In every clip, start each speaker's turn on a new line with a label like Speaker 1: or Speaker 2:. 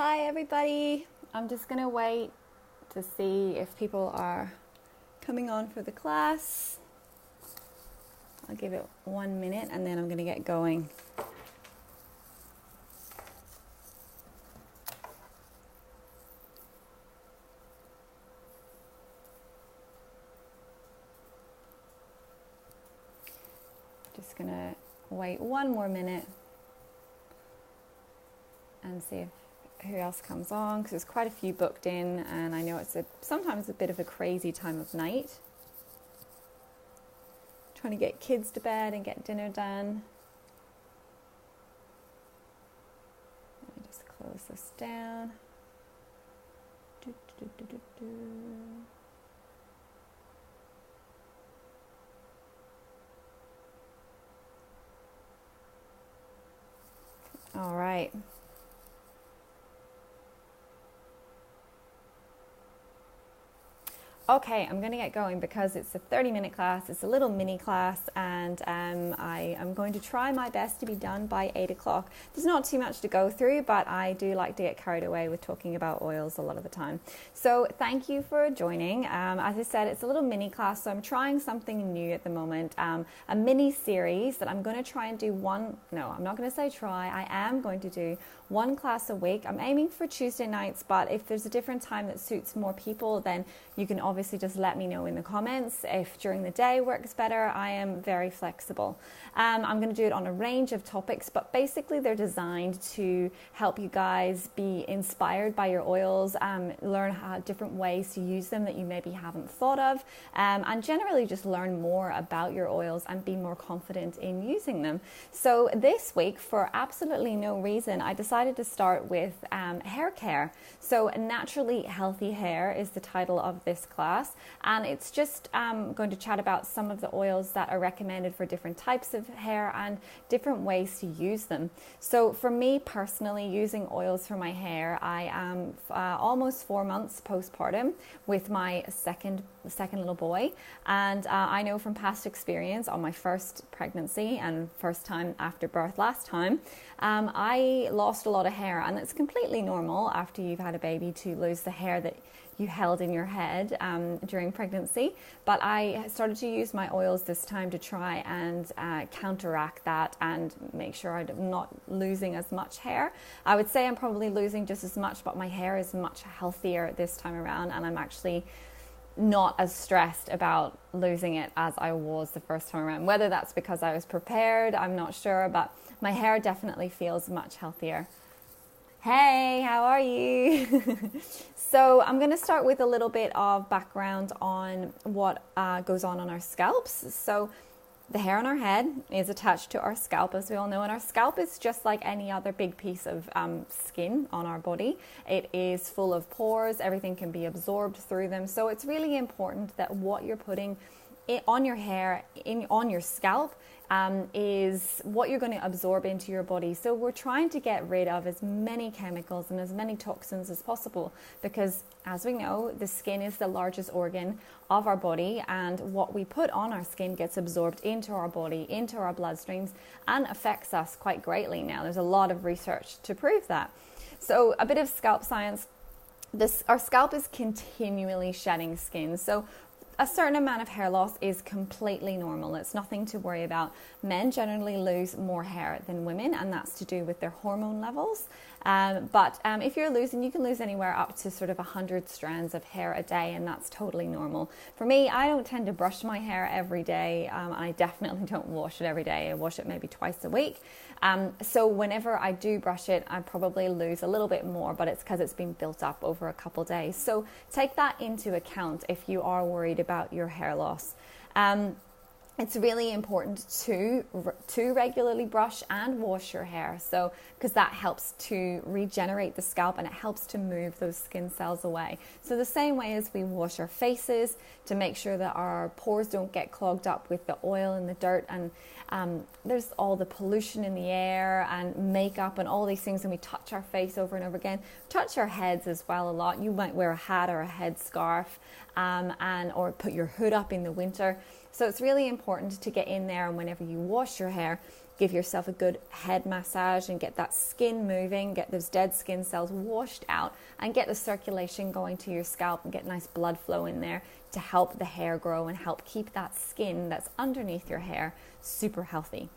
Speaker 1: Hi everybody, I'm just going to wait to see if people are coming on for the class. I'll give it 1 minute and then I'm going to get going. Just going to wait 1 more minute and see if who else comes on, because there's quite a few booked in and I know it's sometimes a bit of a crazy time of night. Trying to get kids to bed and get dinner done. Let me just close this down. All right. Okay, I'm going to get going because it's a 30-minute class. It's a little mini class and I am going to try my best to be done by 8 o'clock. There's not too much to go through, but I do like to get carried away with talking about oils a lot of the time. So thank you for joining. As I said, it's a little mini class, so I'm trying something new at the moment. A mini series that I'm going to try and do I'm not going to say try. I am going to do 1 class a week. I'm aiming for Tuesday nights, but if there's a different time that suits more people, then you can obviously just let me know in the comments. If during the day works better, I am very flexible. I'm going to do it on a range of topics, but basically they're designed to help you guys be inspired by your oils, learn different ways to use them that you maybe haven't thought of, and generally just learn more about your oils and be more confident in using them. So this week, for absolutely no reason, I decided to start with hair care. So naturally healthy hair is the title of this class, and it's just going to chat about some of the oils that are recommended for different types of hair and different ways to use them. So for me personally, using oils for my hair, I am almost 4 months postpartum with my second little boy, and I know from past experience on my first pregnancy and first time after birth last time, I lost a lot of hair, and it's completely normal after you've had a baby to lose the hair that you held in your head during pregnancy. But I started to use my oils this time to try and counteract that and make sure I'm not losing as much hair. I would say I'm probably losing just as much, but my hair is much healthier this time around, and I'm actually not as stressed about losing it as I was the first time around. Whether that's because I was prepared, I'm not sure, but my hair definitely feels much healthier. Hey, how are you? So I'm going to start with a little bit of background on what goes on our scalps. So the hair on our head is attached to our scalp, as we all know, and our scalp is just like any other big piece of skin on our body. It is full of pores, everything can be absorbed through them. So it's really important that what you're putting on your hair, on your scalp, is what you're going to absorb into your body. So we're trying to get rid of as many chemicals and as many toxins as possible, because as we know, the skin is the largest organ of our body, and what we put on our skin gets absorbed into our body, into our bloodstreams, and affects us quite greatly. Now, there's a lot of research to prove that. So a bit of scalp science. Our scalp is continually shedding skin. So a certain amount of hair loss is completely normal. It's nothing to worry about. Men generally lose more hair than women, and that's to do with their hormone levels. But if you're losing, you can lose anywhere up to sort of 100 strands of hair a day, and that's totally normal. For me, I don't tend to brush my hair every day. I definitely don't wash it every day. I wash it maybe twice a week. So whenever I do brush it, I probably lose a little bit more, but it's because it's been built up over a couple days. So take that into account if you are worried about your hair loss. It's really important to regularly brush and wash your hair, so because that helps to regenerate the scalp and it helps to move those skin cells away. So the same way as we wash our faces to make sure that our pores don't get clogged up with the oil and the dirt, and there's all the pollution in the air and makeup and all these things, and we touch our face over and over again. Touch our heads as well a lot. You might wear a hat or a headscarf, or put your hood up in the winter. So it's really important to get in there, and whenever you wash your hair, give yourself a good head massage and get that skin moving, get those dead skin cells washed out, and get the circulation going to your scalp and get nice blood flow in there to help the hair grow and help keep that skin that's underneath your hair super healthy.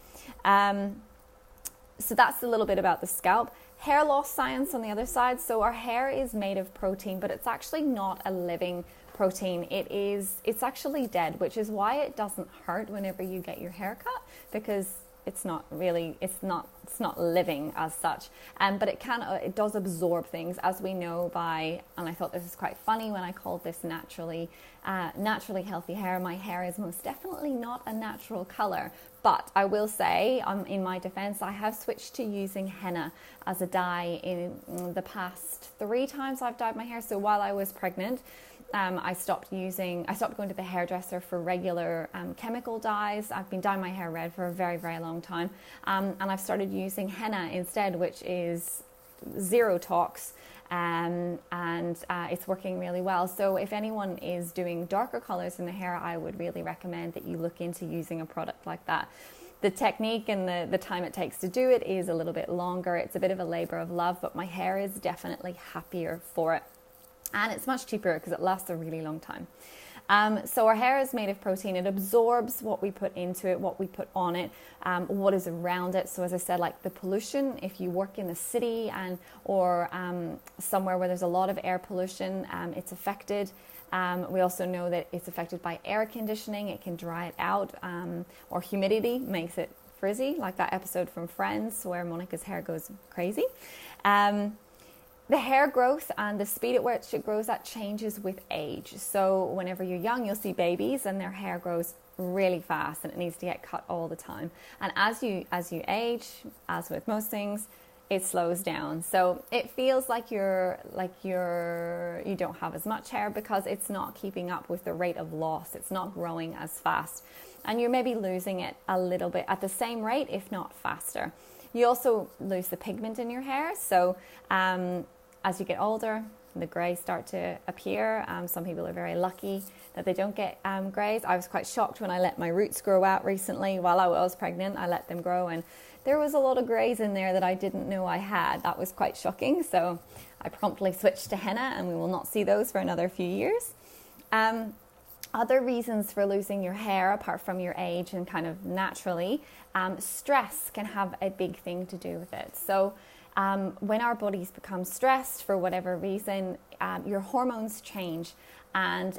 Speaker 1: So that's a little bit about the scalp. Hair loss science on the other side. So our hair is made of protein, but it's actually not a living protein. It's actually dead, which is why it doesn't hurt whenever you get your hair cut, because it's not living as such. But it does absorb things, as we know by, and I thought this was quite funny when I called this naturally healthy hair. My hair is most definitely not a natural color, but I will say, in my defense, I have switched to using henna as a dye in the past 3 times I've dyed my hair. So while I was pregnant, I stopped going to the hairdresser for regular chemical dyes. I've been dyeing my hair red for a very, very long time. And I've started using henna instead, which is zero tox. And it's working really well. So if anyone is doing darker colors in the hair, I would really recommend that you look into using a product like that. The technique and the time it takes to do it is a little bit longer. It's a bit of a labor of love, but my hair is definitely happier for it. And it's much cheaper because it lasts a really long time. So our hair is made of protein. It absorbs what we put into it, what we put on it, what is around it. So as I said, like the pollution, if you work in the city or somewhere where there's a lot of air pollution, it's affected. We also know that it's affected by air conditioning. It can dry it out, or humidity makes it frizzy, like that episode from Friends where Monica's hair goes crazy. The hair growth and the speed at which it grows, that changes with age. So whenever you're young, you'll see babies and their hair grows really fast and it needs to get cut all the time. And as you age, as with most things, it slows down. So it feels like you don't have as much hair because it's not keeping up with the rate of loss. It's not growing as fast. And you're maybe losing it a little bit at the same rate, if not faster. You also lose the pigment in your hair. So as you get older, the greys start to appear. Some people are very lucky that they don't get greys. I was quite shocked when I let my roots grow out recently. While I was pregnant, I let them grow and there was a lot of greys in there that I didn't know I had. That was quite shocking. So I promptly switched to henna and we will not see those for another few years. Other reasons for losing your hair, apart from your age and kind of naturally, stress can have a big thing to do with it. So when our bodies become stressed for whatever reason, your hormones change, and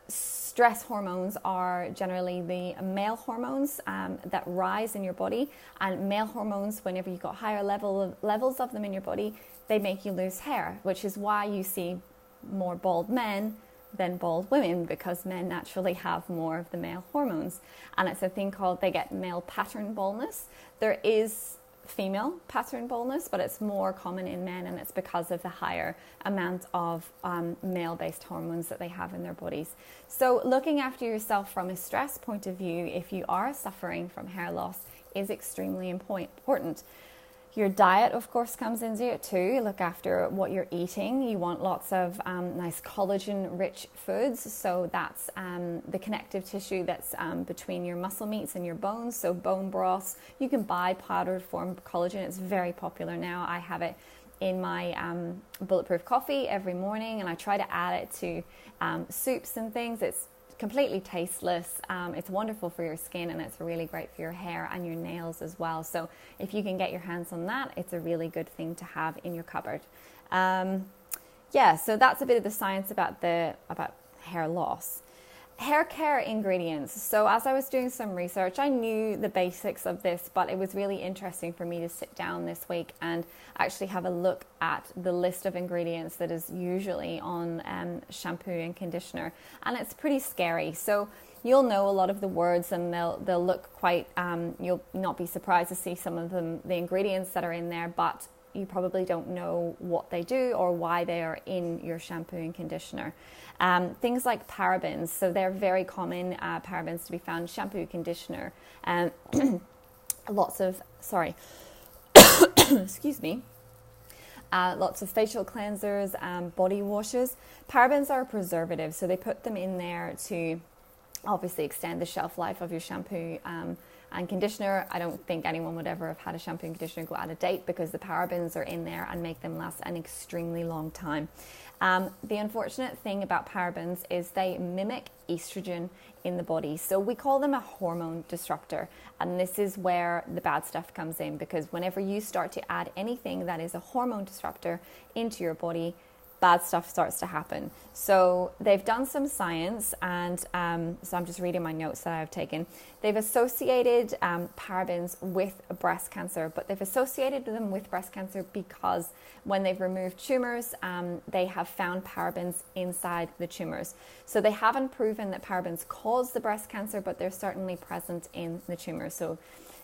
Speaker 1: stress hormones are generally the male hormones that rise in your body, and male hormones, whenever you've got higher levels of them in your body, they make you lose hair, which is why you see more bald men than bald women, because men naturally have more of the male hormones. And it's a thing called, they get male pattern baldness. There is female pattern baldness, but it's more common in men, and it's because of the higher amount of male-based hormones that they have in their bodies. So looking after yourself from a stress point of view, if you are suffering from hair loss, is extremely important. Your diet, of course, comes into it too. Look after what you're eating. You want lots of nice collagen-rich foods. So that's the connective tissue that's between your muscle meats and your bones. So bone broths. You can buy powdered form collagen. It's very popular now. I have it in my bulletproof coffee every morning, and I try to add it to soups and things. It's completely tasteless. It's wonderful for your skin, and it's really great for your hair and your nails as well. So if you can get your hands on that, it's a really good thing to have in your cupboard. So that's a bit of the science about hair loss. Hair care ingredients. So as I was doing some research, I knew the basics of this, but it was really interesting for me to sit down this week and actually have a look at the list of ingredients that is usually on shampoo and conditioner. And it's pretty scary. So you'll know a lot of the words, and they'll look quite, you'll not be surprised to see some of them, the ingredients that are in there, but you probably don't know what they do or why they are in your shampoo and conditioner. Things like parabens, so they're very common, parabens to be found in shampoo, conditioner, lots of facial cleansers, body washes. Parabens are a preservative, so they put them in there to obviously extend the shelf life of your shampoo And conditioner, I don't think anyone would ever have had a shampoo and conditioner go out of date because the parabens are in there and make them last an extremely long time. The unfortunate thing about parabens is they mimic estrogen in the body. So we call them a hormone disruptor. And this is where the bad stuff comes in, because whenever you start to add anything that is a hormone disruptor into your body, bad stuff starts to happen. So they've done some science, and so I'm just reading my notes that I've taken. They've associated parabens with breast cancer, but they've associated them with breast cancer because when they've removed tumors, they have found parabens inside the tumors. So they haven't proven that parabens cause the breast cancer, but they're certainly present in the tumors. So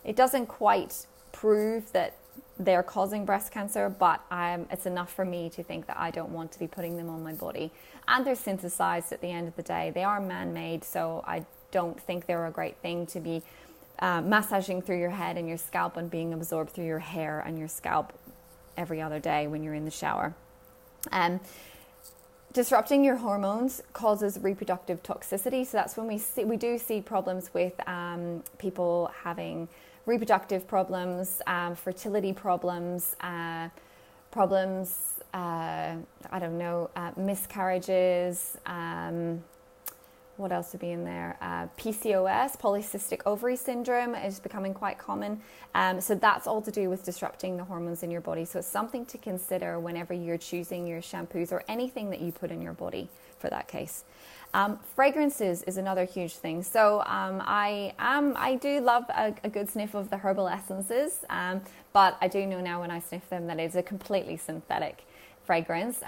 Speaker 1: it doesn't quite prove that they're causing breast cancer, but it's enough for me to think that I don't want to be putting them on my body. And they're synthesized at the end of the day. They are man-made, so I don't think they're a great thing to be massaging through your head and your scalp and being absorbed through your hair and your scalp every other day when you're in the shower. Disrupting your hormones causes reproductive toxicity. So that's when we do see problems with people having reproductive problems, fertility problems, miscarriages, what else would be in there? PCOS, polycystic ovary syndrome, is becoming quite common. So that's all to do with disrupting the hormones in your body. So it's something to consider whenever you're choosing your shampoos or anything that you put in your body for that case. Fragrances is another huge thing. So I do love a good sniff of the herbal essences, but I do know now when I sniff them that it's a completely synthetic fragrance.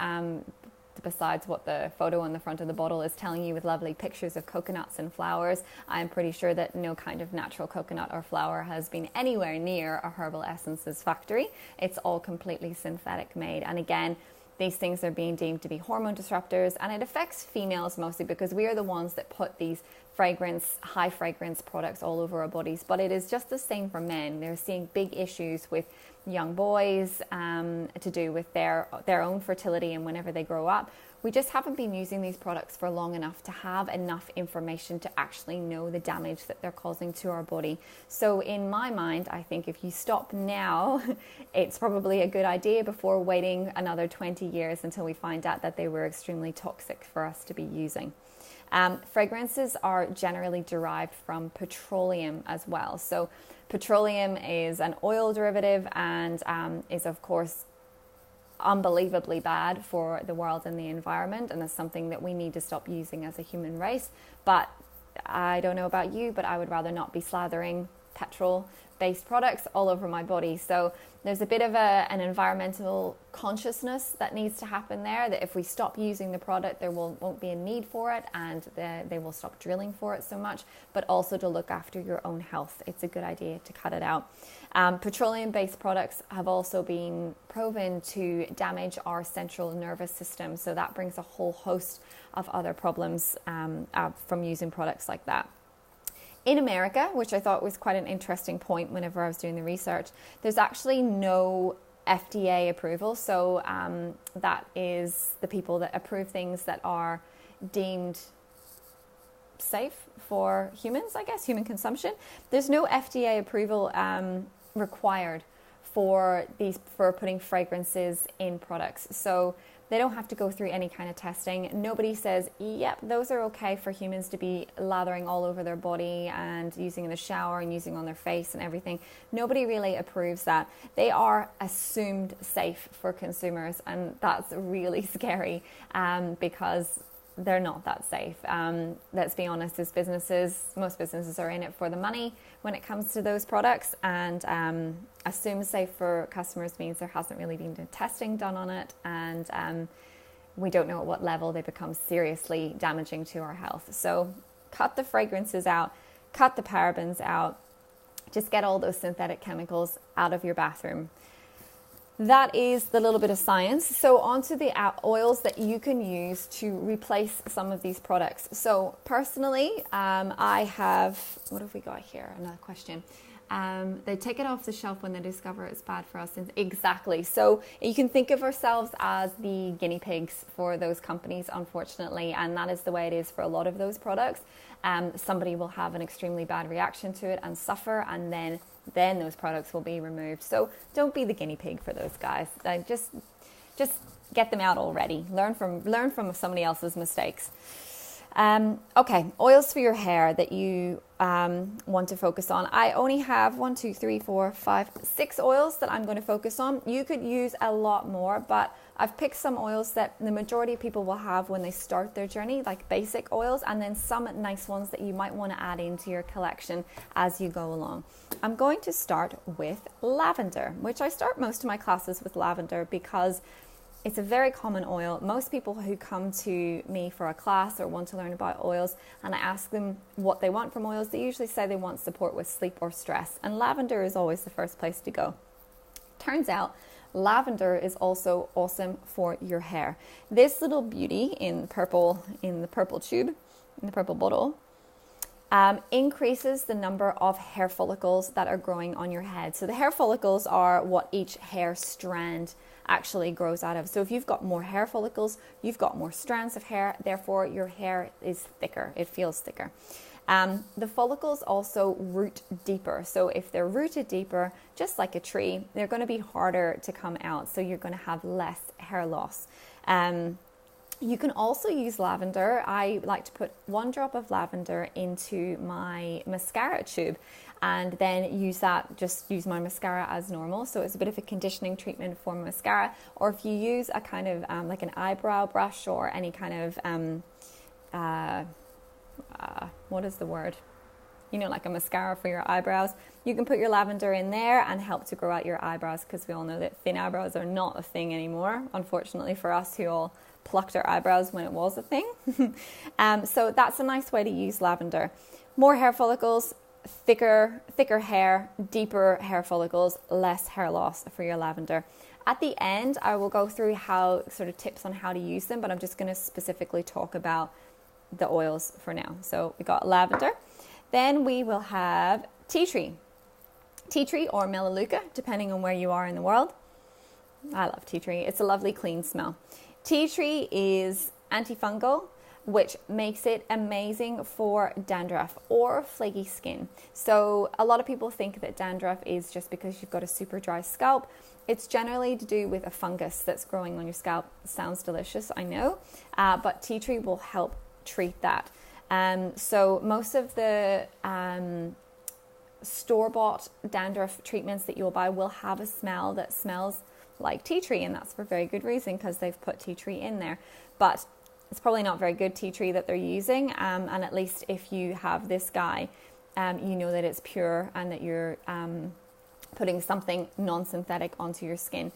Speaker 1: Besides what the photo on the front of the bottle is telling you with lovely pictures of coconuts and flowers, I'm pretty sure that no kind of natural coconut or flower has been anywhere near a herbal essences factory. It's all completely synthetic made. And again, these things are being deemed to be hormone disruptors, and it affects females mostly because we are the ones that put these high fragrance products all over our bodies. But it is just the same for men. They're seeing big issues with young boys to do with their own fertility and whenever they grow up. We just haven't been using these products for long enough to have enough information to actually know the damage that they're causing to our body. So in my mind, I think if you stop now, it's probably a good idea before waiting another 20 years until we find out that they were extremely toxic for us to be using. Fragrances are generally derived from petroleum as well. So petroleum is an oil derivative and is of course unbelievably bad for the world and the environment, and that's something that we need to stop using as a human race. But I don't know about you, but I would rather not be slathering petrol-based products all over my body. So there's a bit of an environmental consciousness that needs to happen there, that if we stop using the product, there won't be a need for it, and they will stop drilling for it so much. But also to look after your own health, it's a good idea to cut it out. Petroleum-based products have also been proven to damage our central nervous system, so that brings a whole host of other problems from using products like that. In America, which I thought was quite an interesting point whenever I was doing the research, there's actually no FDA approval. So that is the people that approve things that are deemed safe for humans, I guess, human consumption. There's no FDA approval required for putting fragrances in products. So they don't have to go through any kind of testing. Nobody says, yep, those are okay for humans to be lathering all over their body and using in the shower and using on their face and everything. Nobody really approves that. They are assumed safe for consumers, and that's really scary because they're not that safe. Let's be honest, as businesses, most businesses are in it for the money when it comes to those products, and assume safe for customers means there hasn't really been testing done on it, and we don't know at what level they become seriously damaging to our health. So cut the fragrances out, cut the parabens out, just get all those synthetic chemicals out of your bathroom. That is the little bit of science. So onto the oils that you can use to replace some of these products. So personally, I have, what have we got here? Another question. They take it off the shelf when they discover it's bad for us. Exactly. So you can think of ourselves as the guinea pigs for those companies, unfortunately, and that is the way it is for a lot of those products. Somebody will have an extremely bad reaction to it and suffer, and then those products will be removed. So don't be the guinea pig for those guys. Just get them out already. Learn from somebody else's mistakes. Okay, oils for your hair that you want to focus on. I only have 6 oils that I'm going to focus on. You could use a lot more, but I've picked some oils that the majority of people will have when they start their journey, like basic oils, and then some nice ones that you might want to add into your collection as you go along. I'm going to start with lavender, which I start most of my classes with lavender because it's a very common oil. Most people who come to me for a class or want to learn about oils, and I ask them what they want from oils, they usually say they want support with sleep or stress. And lavender is always the first place to go. Turns out lavender is also awesome for your hair. This little beauty in the purple tube, in the purple bottle, increases the number of hair follicles that are growing on your head. So the hair follicles are what each hair strand actually grows out of. So if you've got more hair follicles, you've got more strands of hair, therefore your hair is thicker, it feels thicker. The follicles also root deeper. So if they're rooted deeper, just like a tree, they're going to be harder to come out. So you're going to have less hair loss. You can also use lavender. I like to put 1 drop of lavender into my mascara tube and then use my mascara as normal. So it's a bit of a conditioning treatment for mascara. Or if you use a kind of like an eyebrow brush or any kind of, what is the word? Like a mascara for your eyebrows. You can put your lavender in there and help to grow out your eyebrows, because we all know that thin eyebrows are not a thing anymore, unfortunately for us who all plucked our eyebrows when it was a thing. So that's a nice way to use lavender. More hair follicles, thicker hair, deeper hair follicles, less hair loss for your lavender. At the end, I will go through tips on how to use them, but I'm just going to specifically talk about the oils for now. So we got lavender. Then we will have tea tree or melaleuca, depending on where you are in the world. I love tea tree. It's a lovely clean smell. Tea tree is antifungal, which makes it amazing for dandruff or flaky skin. So a lot of people think that dandruff is just because you've got a super dry scalp. It's generally to do with a fungus that's growing on your scalp. It sounds delicious, I know, but tea tree will help treat that. So most of the store-bought dandruff treatments that you'll buy will have a smell that smells like tea tree, and that's for very good reason, because they've put tea tree in there. But it's probably not very good tea tree that they're using, and at least if you have this guy, you know that it's pure and that you're putting something non-synthetic onto your skin.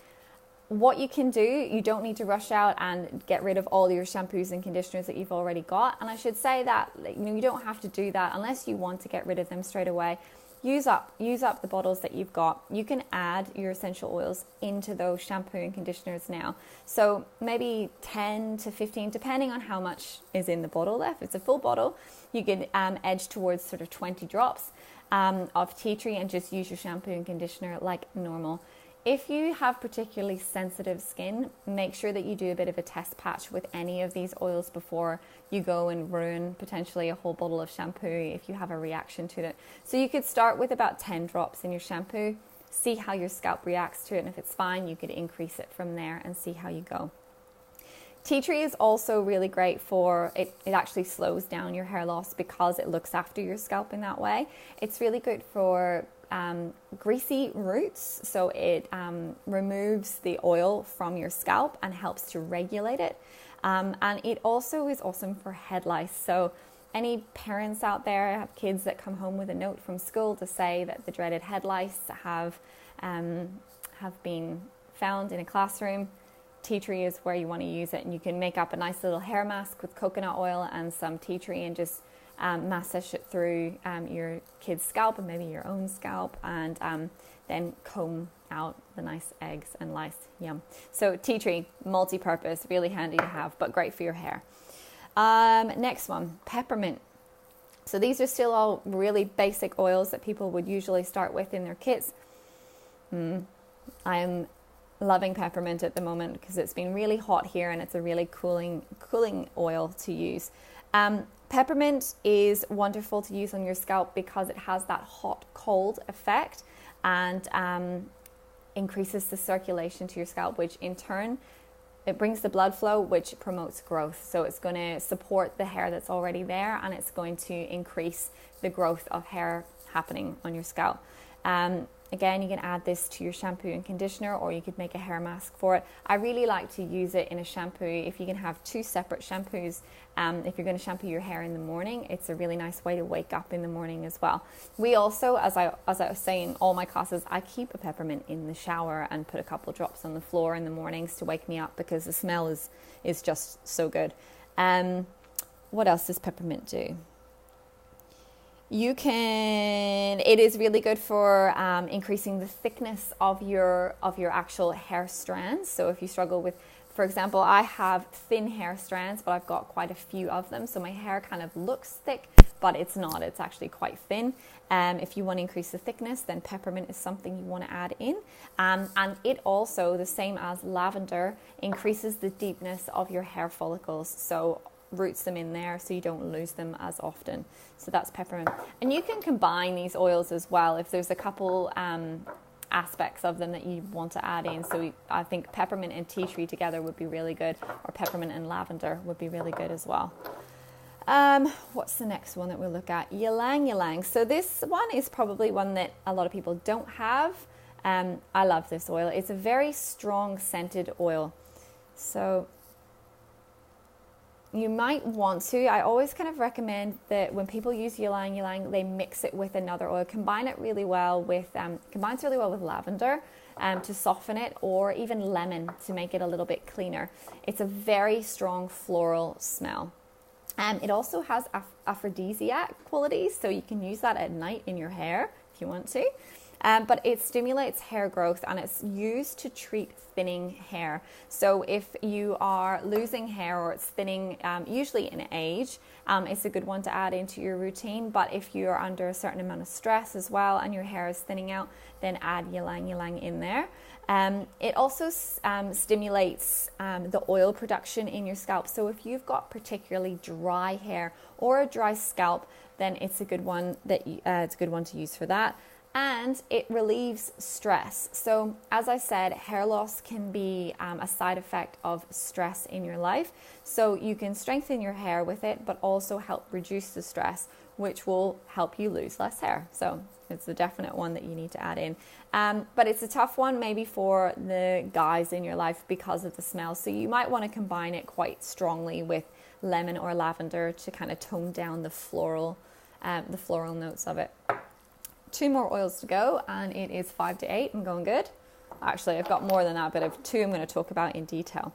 Speaker 1: What you can do, you don't need to rush out and get rid of all your shampoos and conditioners that you've already got. And I should say that you don't have to do that unless you want to get rid of them straight away. Use up the bottles that you've got. You can add your essential oils into those shampoo and conditioners now. So maybe 10 to 15, depending on how much is in the bottle left. If it's a full bottle, you can edge towards 20 drops of tea tree and just use your shampoo and conditioner like normal. If you have particularly sensitive skin, make sure that you do a bit of a test patch with any of these oils before you go and ruin potentially a whole bottle of shampoo if you have a reaction to it. So you could start with about 10 drops in your shampoo, see how your scalp reacts to it, and if it's fine, you could increase it from there and see how you go. Tea tree is also really great for, it actually slows down your hair loss because it looks after your scalp in that way. It's really good for greasy roots, so it removes the oil from your scalp and helps to regulate it, and it also is awesome for head lice. So any parents out there have kids that come home with a note from school to say that the dreaded head lice have been found in a classroom, tea tree is where you want to use it, and you can make up a nice little hair mask with coconut oil and some tea tree and just massage it through your kid's scalp and maybe your own scalp, and then comb out the nice eggs and lice. Yum. So tea tree, multi-purpose, really handy to have, but great for your hair. Next one, peppermint. So these are still all really basic oils that people would usually start with in their kits. I'm loving peppermint at the moment because it's been really hot here and it's a really cooling oil to use. Peppermint is wonderful to use on your scalp because it has that hot-cold effect and increases the circulation to your scalp, which in turn, it brings the blood flow, which promotes growth. So it's going to support the hair that's already there, and it's going to increase the growth of hair happening on your scalp. Again, you can add this to your shampoo and conditioner, or you could make a hair mask for it. I really like to use it in a shampoo. If you can have 2 separate shampoos, if you're going to shampoo your hair in the morning, it's a really nice way to wake up in the morning as well. We also, as I was saying in all my classes, I keep a peppermint in the shower and put a couple drops on the floor in the mornings to wake me up because the smell is just so good. What else does peppermint do? It is really good for increasing the thickness of your actual hair strands. So if you struggle with, for example, I have thin hair strands, but I've got quite a few of them. So my hair kind of looks thick, but it's not. It's actually quite thin. If you want to increase the thickness, then peppermint is something you want to add in. And it also, the same as lavender, increases the deepness of your hair follicles. So roots them in there so you don't lose them as often. So that's peppermint. And you can combine these oils as well if there's a couple aspects of them that you want to add in. So I think peppermint and tea tree together would be really good, or peppermint and lavender would be really good as well. What's the next one that we'll look at? Ylang ylang. So this one is probably one that a lot of people don't have. I love this oil. It's a very strong scented oil. So you might want to, I always kind of recommend that when people use ylang ylang, they mix it with another oil. Combines really well with lavender to soften it, or even lemon to make it a little bit cleaner. It's a very strong floral smell. It also has aphrodisiac qualities, so you can use that at night in your hair if you want to. But it stimulates hair growth, and it's used to treat thinning hair. So if you are losing hair or it's thinning, usually in age, it's a good one to add into your routine. But if you're under a certain amount of stress as well and your hair is thinning out, then add ylang ylang in there. It also stimulates the oil production in your scalp. So if you've got particularly dry hair or a dry scalp, then it's a good one to use for that. And it relieves stress. So as I said, hair loss can be a side effect of stress in your life. So you can strengthen your hair with it, but also help reduce the stress, which will help you lose less hair. So it's a definite one that you need to add in. But it's a tough one maybe for the guys in your life because of the smell. So you might want to combine it quite strongly with lemon or lavender to kind of tone down the floral notes of it. 2 more oils to go, and it is 5 to 8. I'm going good. Actually, I've got more than that, but I have 2 I'm going to talk about in detail.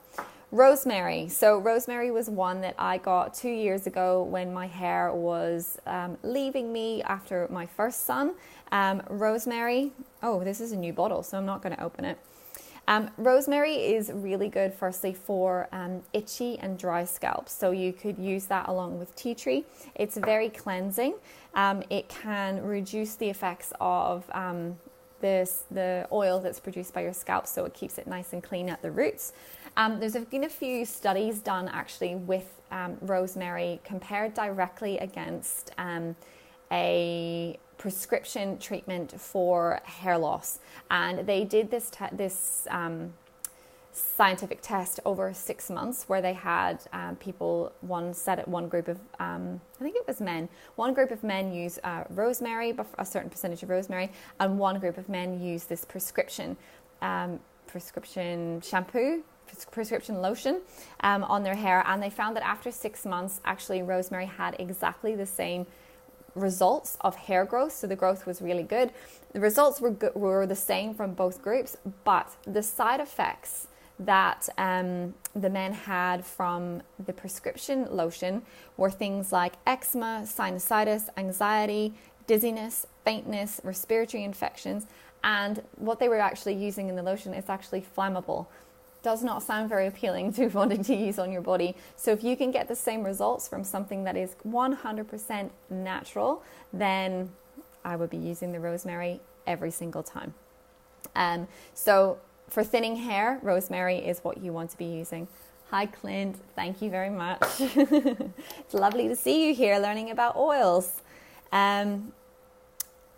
Speaker 1: Rosemary. So rosemary was one that I got 2 years ago when my hair was leaving me after my first son. Rosemary. Oh, this is a new bottle, so I'm not going to open it. Rosemary is really good, firstly, for itchy and dry scalp. So you could use that along with tea tree. It's very cleansing. It can reduce the effects of the oil that's produced by your scalp, so it keeps it nice and clean at the roots. There's been a few studies done actually with rosemary compared directly against a prescription treatment for hair loss, and they did this scientific test over 6 months where they had people, one group of I think it was men. One group of men use rosemary, a certain percentage of rosemary, and one group of men use this prescription shampoo, prescription lotion on their hair, and they found that after 6 months, actually rosemary had exactly the same results of hair growth. So the growth was really good. The results were the same from both groups, but the side effects that the men had from the prescription lotion were things like eczema, sinusitis, anxiety, dizziness, faintness, respiratory infections, and what they were actually using in the lotion is actually flammable. does not sound very appealing to wanting to use on your body. So if you can get the same results from something that is 100% natural, then I would be using the rosemary every single time. So for thinning hair, rosemary is what you want to be using. Hi Clint, thank you very much. It's lovely to see you here learning about oils.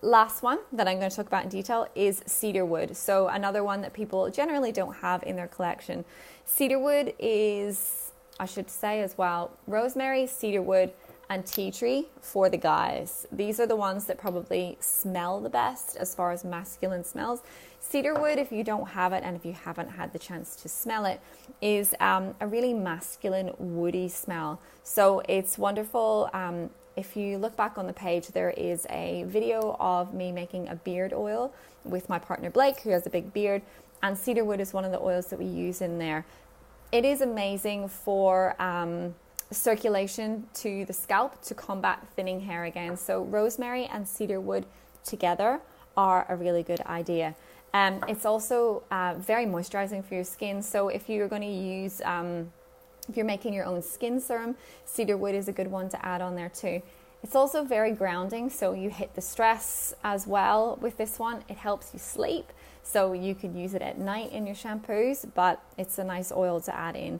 Speaker 1: Last one that I'm going to talk about in detail is cedar wood. So another one that people generally don't have in their collection. Cedar wood is, I should say as well, rosemary, cedar wood, and tea tree for the guys. These are the ones that probably smell the best as far as masculine smells. Cedar wood, if you don't have it and if you haven't had the chance to smell it, is a really masculine woody smell. So it's wonderful. If you look back on the page, there is a video of me making a beard oil with my partner Blake, who has a big beard, and cedar wood is one of the oils that we use in there. It is amazing for circulation to the scalp to combat thinning hair again. So rosemary and cedar wood together are a really good idea. It's also very moisturizing for your skin. So if you're going to use if you're making your own skin serum, cedar wood is a good one to add on there too. It's also very grounding, so you hit the stress as well with this one. It helps you sleep, so you could use it at night in your shampoos, but it's a nice oil to add in.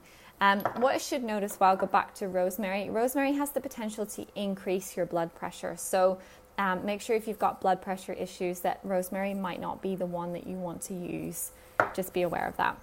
Speaker 1: What I should note as well, go back to rosemary. Rosemary has the potential to increase your blood pressure, so make sure if you've got blood pressure issues that rosemary might not be the one that you want to use. Just be aware of that.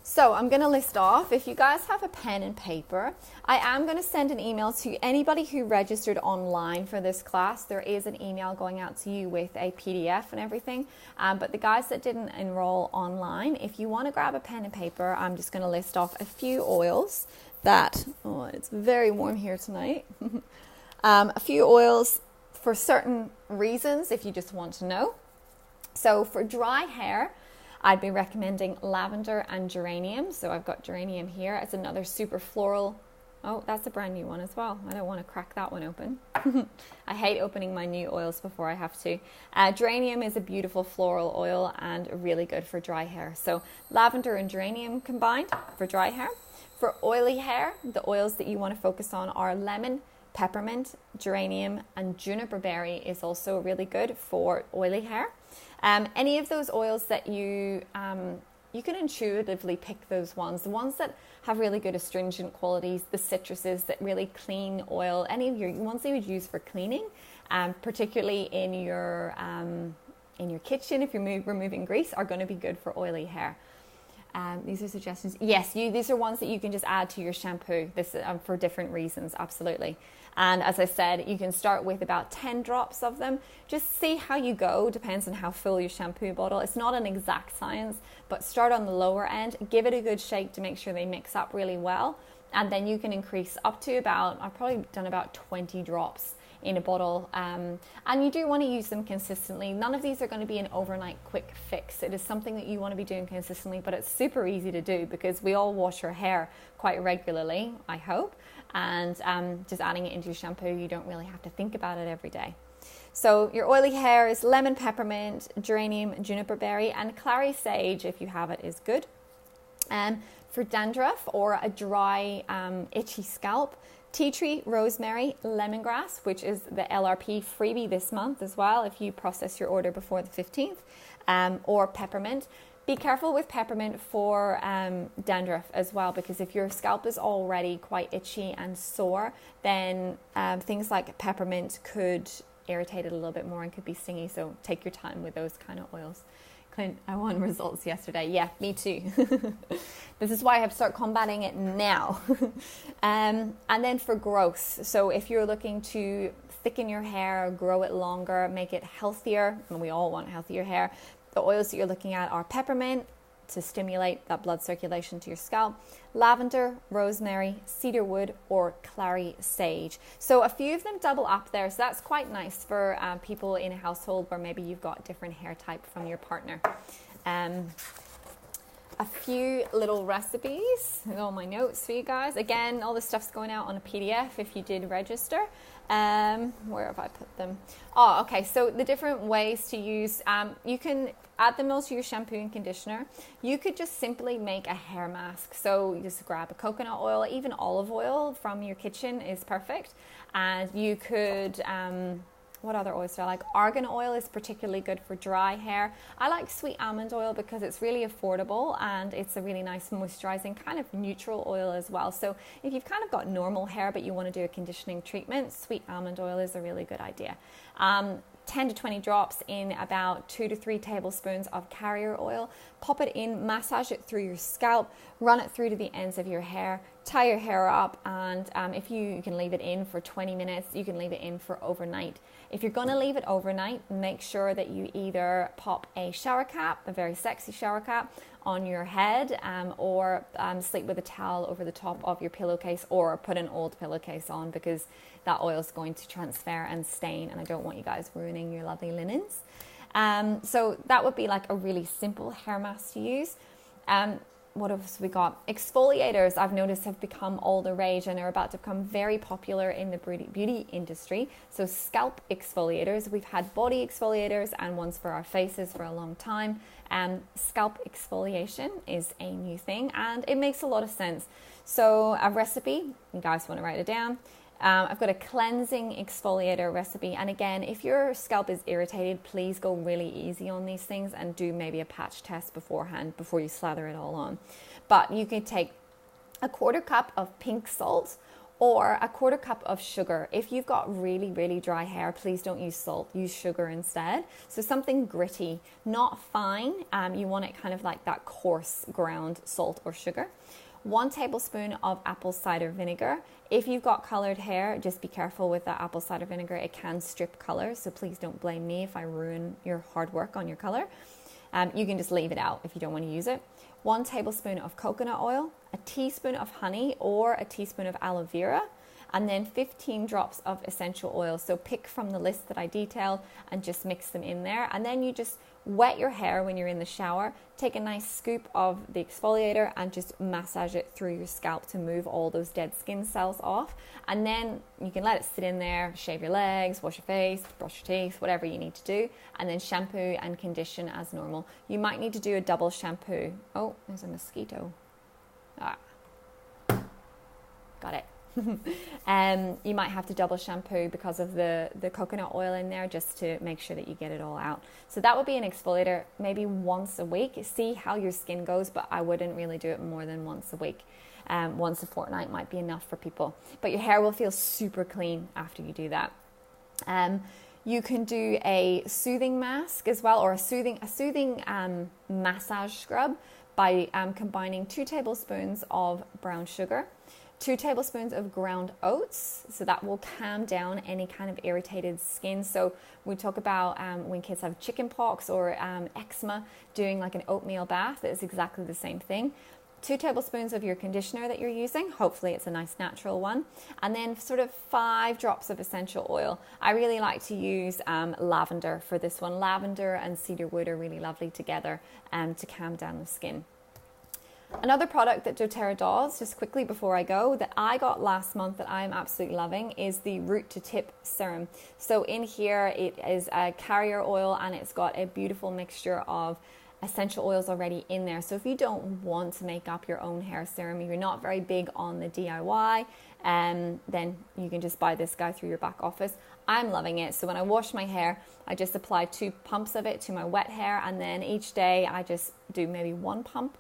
Speaker 1: So I'm going to list off, if you guys have a pen and paper, I am going to send an email to anybody who registered online for this class. There is an email going out to you with a PDF and everything. But the guys that didn't enroll online, if you want to grab a pen and paper, I'm just going to list off a few oils that, oh, it's very warm here tonight. A few oils for certain reasons, if you just want to know. So for dry hair, I'd be recommending lavender and geranium. So I've got geranium here. It's another super floral. Oh, that's a brand new one as well. I don't want to crack that one open. I hate opening my new oils before I have to. Geranium is a beautiful floral oil and really good for dry hair. So lavender and geranium combined for dry hair. For oily hair, the oils that you want to focus on are lemon, peppermint, geranium, and juniper berry is also really good for oily hair. Any of those oils that you can intuitively pick those ones, the ones that have really good astringent qualities, the citruses that really clean oil, any of your ones that you would use for cleaning, particularly in your kitchen if you're removing grease, are going to be good for oily hair. These are suggestions. Yes, these are ones that you can just add to your shampoo. This for different reasons, absolutely. And as I said, you can start with about 10 drops of them. Just see how you go. Depends on how full your shampoo bottle. It's not an exact science, but start on the lower end. Give it a good shake to make sure they mix up really well. And then you can increase up to I've probably done about 20 drops in a bottle. And you do want to use them consistently. None of these are going to be an overnight quick fix. It is something that you want to be doing consistently, but it's super easy to do because we all wash our hair quite regularly, I hope. And just adding it into your shampoo, you don't really have to think about it every day. So your oily hair is lemon, peppermint, geranium, juniper berry, and clary sage, if you have it, is good. For dandruff or a dry, itchy scalp, tea tree, rosemary, lemongrass, which is the LRP freebie this month as well, if you process your order before the 15th, or peppermint. Be careful with peppermint for dandruff as well, because if your scalp is already quite itchy and sore, then things like peppermint could irritate it a little bit more and could be stingy. So take your time with those kind of oils. Clint, I won results yesterday. Yeah, me too. This is why I have to start combating it now. And then for growth. So if you're looking to thicken your hair, grow it longer, make it healthier, and we all want healthier hair, the oils that you're looking at are peppermint to stimulate that blood circulation to your scalp, lavender, rosemary, cedar wood, or clary sage. So a few of them double up there, so that's quite nice for people in a household where maybe you've got different hair type from your partner. A few little recipes, all my notes for you guys. Again, all this stuff's going out on a PDF if you did register. Where have I put them? Oh, okay. So the different ways to use, you can add them all to your shampoo and conditioner. You could just simply make a hair mask. So you just grab a coconut oil, even olive oil from your kitchen is perfect. And you could, what other oils do I like? Argan oil is particularly good for dry hair. I like sweet almond oil because it's really affordable and it's a really nice moisturizing kind of neutral oil as well. So if you've kind of got normal hair but you want to do a conditioning treatment, sweet almond oil is a really good idea. 10 to 20 drops in about 2 to 3 tablespoons of carrier oil. Pop it in, massage it through your scalp, run it through to the ends of your hair, tie your hair up, and if you can leave it in for 20 minutes, you can leave it in for overnight. If you're going to leave it overnight, make sure that you either pop a shower cap, a very sexy shower cap, on your head, or sleep with a towel over the top of your pillowcase, or put an old pillowcase on because that oil is going to transfer and stain, and I don't want you guys ruining your lovely linens. So that would be like a really simple hair mask to use. What else we got? Exfoliators, I've noticed, have become all the rage and are about to become very popular in the beauty industry. So scalp exfoliators, we've had body exfoliators and ones for our faces for a long time. Scalp exfoliation is a new thing and it makes a lot of sense. So a recipe, you guys want to write it down. I've got a cleansing exfoliator recipe, and again, if your scalp is irritated, please go really easy on these things and do maybe a patch test beforehand before you slather it all on. But you can take a 1/4 cup of pink salt or a 1/4 cup of sugar. If you've got really, really dry hair, please don't use salt, use sugar instead. So something gritty, not fine. You want it kind of like that coarse ground salt or sugar. 1 tablespoon of apple cider vinegar. If you've got colored hair, just be careful with that apple cider vinegar. It can strip color, so please don't blame me if I ruin your hard work on your color. You can just leave it out if you don't want to use it. 1 tablespoon of coconut oil, a teaspoon of honey or a teaspoon of aloe vera, and then 15 drops of essential oil. So pick from the list that I detailed and just mix them in there. And then you just wet your hair when you're in the shower. Take a nice scoop of the exfoliator and just massage it through your scalp to move all those dead skin cells off. And then you can let it sit in there, shave your legs, wash your face, brush your teeth, whatever you need to do. And then shampoo and condition as normal. You might need to do a double shampoo. Oh, there's a mosquito. Got it. You might have to double shampoo because of the coconut oil in there, just to make sure that you get it all out. So that would be an exfoliator maybe once a week. See how your skin goes, but I wouldn't really do it more than once a week. Once a fortnight might be enough for people, but your hair will feel super clean after you do that. You can do a soothing mask as well, or a soothing massage scrub by combining 2 tablespoons of brown sugar, 2 tablespoons of ground oats, so that will calm down any kind of irritated skin. So we talk about when kids have chicken pox or eczema, doing like an oatmeal bath is exactly the same thing. 2 tablespoons of your conditioner that you're using, hopefully it's a nice natural one, and then sort of 5 drops of essential oil. I really like to use lavender for this one. Lavender and cedar wood are really lovely together to calm down the skin. Another product that doTERRA does, just quickly before I go, that I got last month that I'm absolutely loving is the root to tip serum. So in here it is a carrier oil and it's got a beautiful mixture of essential oils already in there. So if you don't want to make up your own hair serum, you're not very big on the DIY, then you can just buy this guy through your back office. I'm loving it. So when I wash my hair, I just apply 2 pumps of it to my wet hair, and then each day I just do maybe 1 pump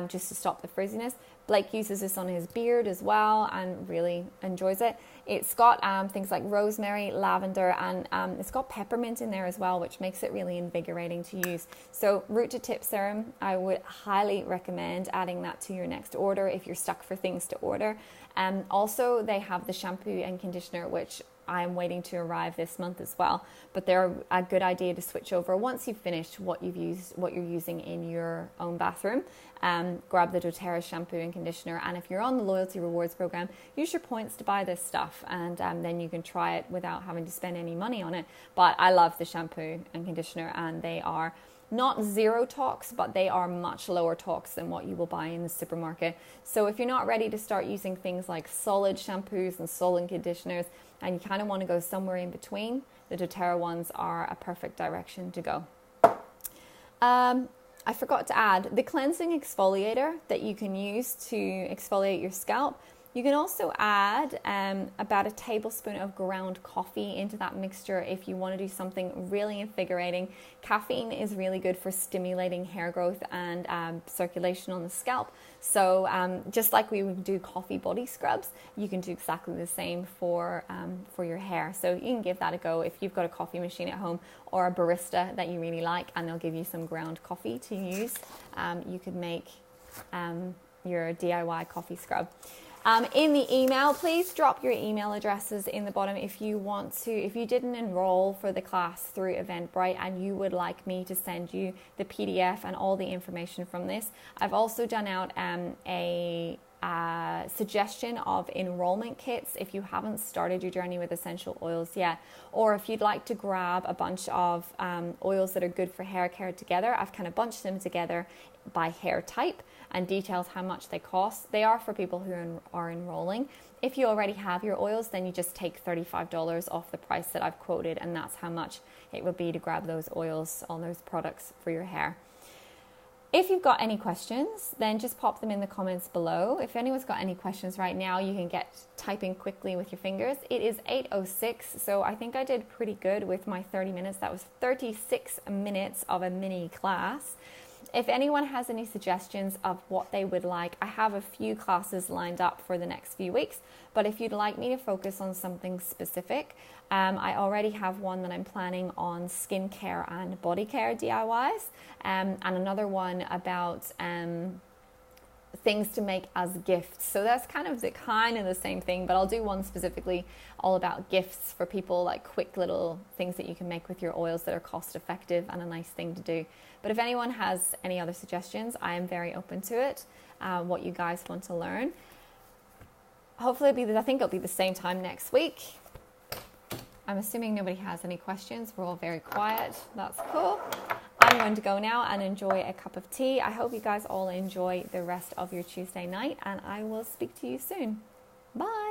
Speaker 1: just to stop the frizziness. Blake uses this on his beard as well and really enjoys it. It's got things like rosemary, lavender, and it's got peppermint in there as well, which makes it really invigorating to use. So root to tip serum, I would highly recommend adding that to your next order if you're stuck for things to order. Also, they have the shampoo and conditioner, which I'm waiting to arrive this month as well, but they're a good idea to switch over once you've finished what you're using in your own bathroom. Grab the doTERRA shampoo and conditioner, and if you're on the loyalty rewards program, use your points to buy this stuff, and then you can try it without having to spend any money on it. But I love the shampoo and conditioner, and they are not zero tox, but they are much lower tox than what you will buy in the supermarket. So if you're not ready to start using things like solid shampoos and solid conditioners, and you kind of want to go somewhere in between, the doTERRA ones are a perfect direction to go. I forgot to add the cleansing exfoliator that you can use to exfoliate your scalp. You can also add about a tablespoon of ground coffee into that mixture if you want to do something really invigorating. Caffeine is really good for stimulating hair growth and circulation on the scalp. So just like we would do coffee body scrubs, you can do exactly the same for your hair. So you can give that a go if you've got a coffee machine at home or a barista that you really like, and they'll give you some ground coffee to use. You could make your DIY coffee scrub. In the email, please drop your email addresses in the bottom if you want to. If you didn't enroll for the class through Eventbrite and you would like me to send you the PDF and all the information from this, I've also done out a suggestion of enrollment kits if you haven't started your journey with essential oils yet, or if you'd like to grab a bunch of oils that are good for hair care together. I've kind of bunched them together by hair type and details how much they cost. They are for people who are enrolling. If you already have your oils, then you just take $35 off the price that I've quoted, and that's how much it would be to grab those oils, all those products for your hair. If you've got any questions, then just pop them in the comments below. If anyone's got any questions right now, you can get typing quickly with your fingers. It is 8:06, so I think I did pretty good with my 30 minutes. That was 36 minutes of a mini class. If anyone has any suggestions of what they would like, I have a few classes lined up for the next few weeks, but if you'd like me to focus on something specific, I already have one that I'm planning on skincare and body care DIYs, and another one about things to make as gifts. So that's kind of the same thing, but I'll do one specifically all about gifts for people, like quick little things that you can make with your oils that are cost effective and a nice thing to do. But if anyone has any other suggestions, I am very open to it, what you guys want to learn. Hopefully I think it'll be the same time next week. I'm assuming nobody has any questions. We're all very quiet. That's cool. I'm going to go now and enjoy a cup of tea. I hope you guys all enjoy the rest of your Tuesday night, and I will speak to you soon. Bye.